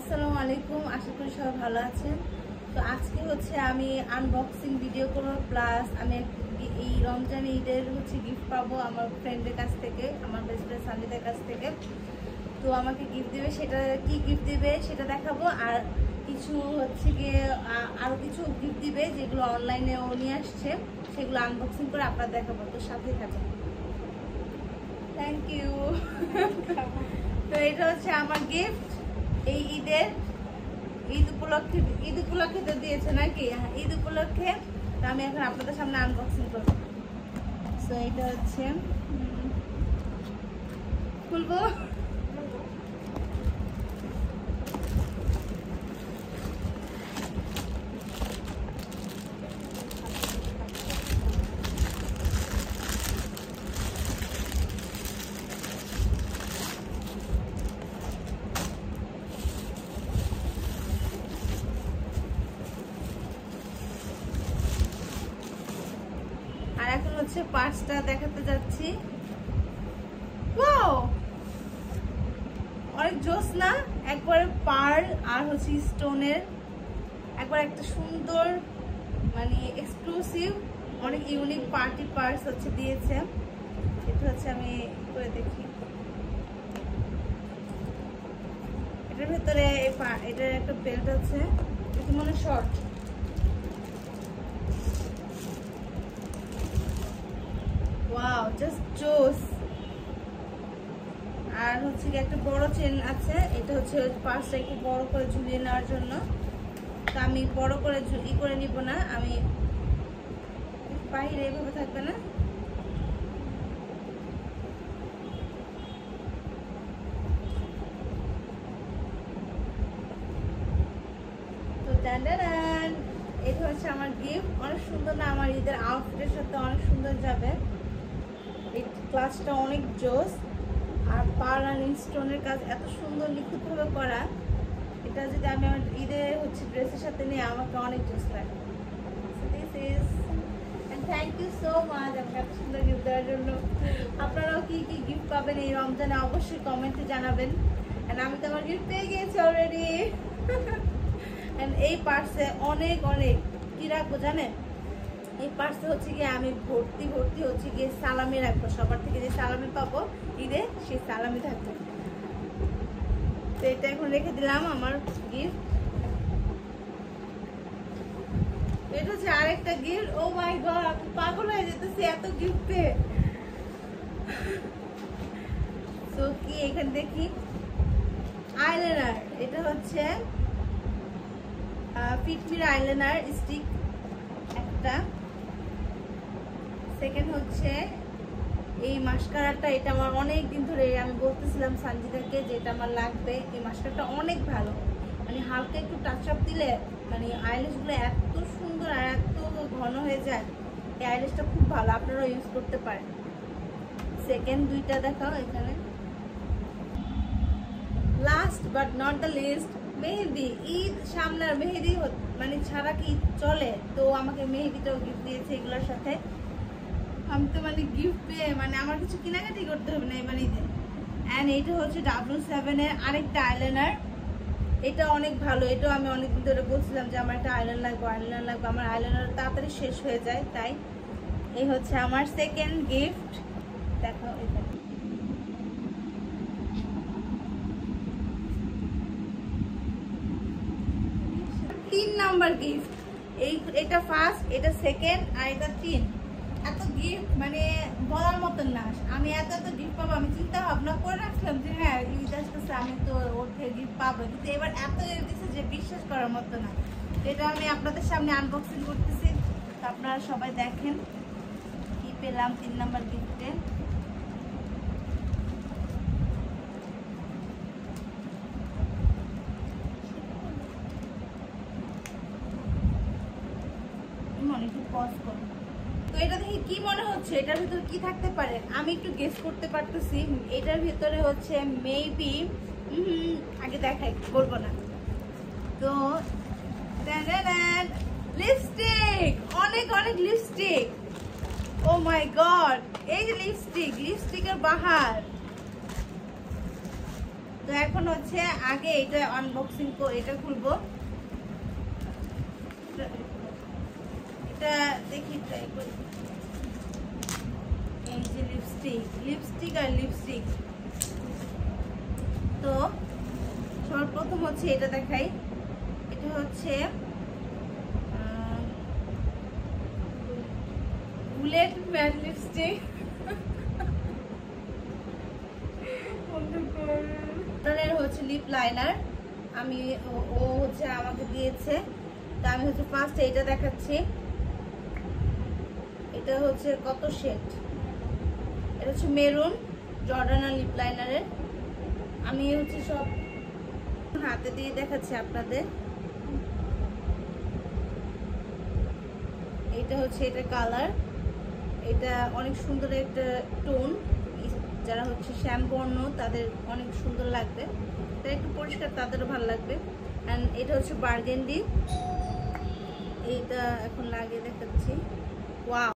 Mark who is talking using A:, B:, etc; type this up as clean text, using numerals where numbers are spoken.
A: আসসালামু আলাইকুম, আশা করি সবাই ভালো আছেন। তো আজকে হচ্ছে আমি আনবক্সিং ভিডিও করব, প্লাস আমি এই রমজান ঈদের হচ্ছে গিফট পাবো আমার ফ্রেন্ডের কাছ থেকে, আমার বেস্ট ফ্রেন্ড সানজিদার কাছ থেকে। তো আমাকে গিফট দেবে, সেটা কি গিফট দিবে সেটা দেখাবো। আর কিছু হচ্ছে গিয়ে আরও কিছু গিফট দিবে যেগুলো অনলাইনেও নিয়ে আসছে, সেগুলো আনবক্সিং করে আপনার দেখাবো। তো সাথেই থাকবেন। Thank you. তো এটা হচ্ছে আমার গিফট এই ঈদ উপলক্ষে তো দিয়েছে নাকি? ঈদ উপলক্ষে। তো আমি এখন আপনাদের সামনে আনবক্সিং করবো। তো এটা হচ্ছে খুলবো। আর এখন হচ্ছে পার্টসটা দেখাতে যাচ্ছি। ওয়াও, অনেক জোস না? একবারে পার্ল আর হচ্ছে স্টোনের, একবার একটা সুন্দর মানে এক্সক্লুসিভ অনেক ইউনিক পার্টি পার্টস হচ্ছে দিয়েছে। এটা হচ্ছে আমি করে দেখি। এটার ভেতরে এটার একটা বেল্ট আছে, এটা মনে শর্ট। ওয়াও, জাস্ট জোস। আর হচ্ছে কি একটা বড় চেন আছে, এটা হচ্ছে পার্সটা একটু বড় করে ঝুলিয়ে নেওয়ার জন্য। তো আমি বড় করে করে নিব না, আমি বাইরে এভাবে থাকবে না। তো ডান, এটা হচ্ছে আমার গিফট। অনেক সুন্দর না? আমার ঈদের আউটফিটের সাথে অনেক সুন্দর যাবে। এই ক্লাসটা অনেক জোস। আর পার্ল আর স্টোনের কাজ এত সুন্দর নিখুঁতভাবে করা, এটা যদি আমি আমার ঈদে হচ্ছে ড্রেসের সাথে নিয়ে আমাকে অনেক জোস লাগে। থ্যাংক ইউ সো মাচ আমাকে এত সুন্দর গিফট দেওয়ার জন্য। আপনারাও কি কি গিফট পাবেন এই রমজানে অবশ্যই কমেন্টে জানাবেন। অ্যান্ড আমি তো আমার গিফট পেয়ে গিয়েছি অলরেডি। অ্যান্ড এই পার্সে অনেক কি রাখবো জানেন? এই পার্সে হচ্ছে গিয়ে আমি ভর্তি হচ্ছে গিয়ে সালামি রাখবো। সবার থেকে যে সালামি পাবো ঈদে, সেই সালামি থাকবে। তো এটা এখন রেখে দিলাম আমার গিফট। এটা হচ্ছে আরেকটা গিফট। ও মাই গড, আমি পাগল হয়ে যেতেছি এত গিফট পেয়ে। তো কি এখানে দেখি, আইলাইনার। এটা হচ্ছে ফিটমির আইলাইনার স্টিক একটা। সেকেন্ড হচ্ছে এই মাস্কারাটা। এটা আমার অনেক দিন ধরে আমি বলতেছিলাম সানজিদাকে যে এটা আমার লাগবে। এই মাস্কারাটা অনেক ভালো, মানে হালকা একটু টাচ আপ দিলে মানে আইল্যাশগুলো এত সুন্দর আর এত ঘন হয়ে যায়। এই আইল্যাশটা খুব ভালো, আপনারাও ইউজ করতে পারেন। সেকেন্ড দুইটা দেখাও এখানে। Last but not the least, mehndi. Eid সামনে, মেহেদি মানে ছাড়া কি চলে? তো আমাকে মেহেদিটাও গিফট দিয়েছে এগুলোর সাথে। আমি তো মানে গিফট পেয়ে মানে আমার কিছু কেনাকাটি করতে হবে না এবার ঈদে। অ্যান্ড এটা হচ্ছে W7 এর আরেকটা আইলাইনার। এটা অনেক ভালো। এটাও আমি অনেকদিন ধরে বলছিলাম যে আমার একটা আইলাইনার লাগবে। আমার আইলাইনার তাড়াতাড়ি শেষ হয়ে যায়, তাই এই হচ্ছে আমার সেকেন্ড গিফট। দেখো এটা 3 নাম্বার গিফট। এটা ফার্স্ট, এটা সেকেন্ড, আর এটা 3। এত গিফট মানে বলার মতন না। আমি এত গিফট পাবো আমি চিন্তা ভাবনা করে রাখলাম যে হ্যাঁ ঈদ আসতেছে, আমি তো ওর থেকে গিফট পাবো, কিন্তু এবার এত দিচ্ছে যে বিশ্বাস করার মতো না। এটা আমি আপনাদের সামনে আনবক্সিং করতেছি, তো আপনারা সবাই দেখেন কি পেলাম 3 নাম্বার গিফটে। একটু পজ করো। তো এটা দেখি কি মনে হচ্ছে, এটার ভিতরে কি থাকতে পারে? আমি একটু গেস করতে পারতেছি। এটার ভিতরে হচ্ছে মেবি, আগে দেখাই, বলবো না। তো লিপস্টিক, অনেক লিপস্টিক। ও মাই গড, এই যে লিপস্টিকের বাহার। তো এখন হচ্ছে আগে এটা আনবক্সিং করে এটা খুলবো, এটা দেখি ট্রাই করি। এই যে লিপস্টিক আর লিপস্টিক। তো সর্বপ্রথম হচ্ছে এটা দেখাই, এটা হচ্ছে বুলেট ম্যাট লিপস্টিক। হচ্ছে লিপ লাইনার, আমি ও হচ্ছে আমাকে দিয়েছে। তা আমি হচ্ছে ফার্স্ট এটা দেখাচ্ছি। এটা হচ্ছে কত শেড, এটা হচ্ছে মেরুন জর্ডানা লিপ লাইনারের। আমি হচ্ছে সব হাতে দিয়ে দেখাচ্ছি আপনাদের। এটা হচ্ছে এটা কালার, এটা অনেক সুন্দর একটা টোন, যারা হচ্ছে শ্যামবর্ণ তাদের অনেক সুন্দর লাগবে, এটা একটু পরিষ্কার তাদেরও ভালো লাগবে। অ্যান্ড এটা হচ্ছে বার্গেন্ডি, এইটা এখন লাগিয়ে দেখাচ্ছি। ওয়াও।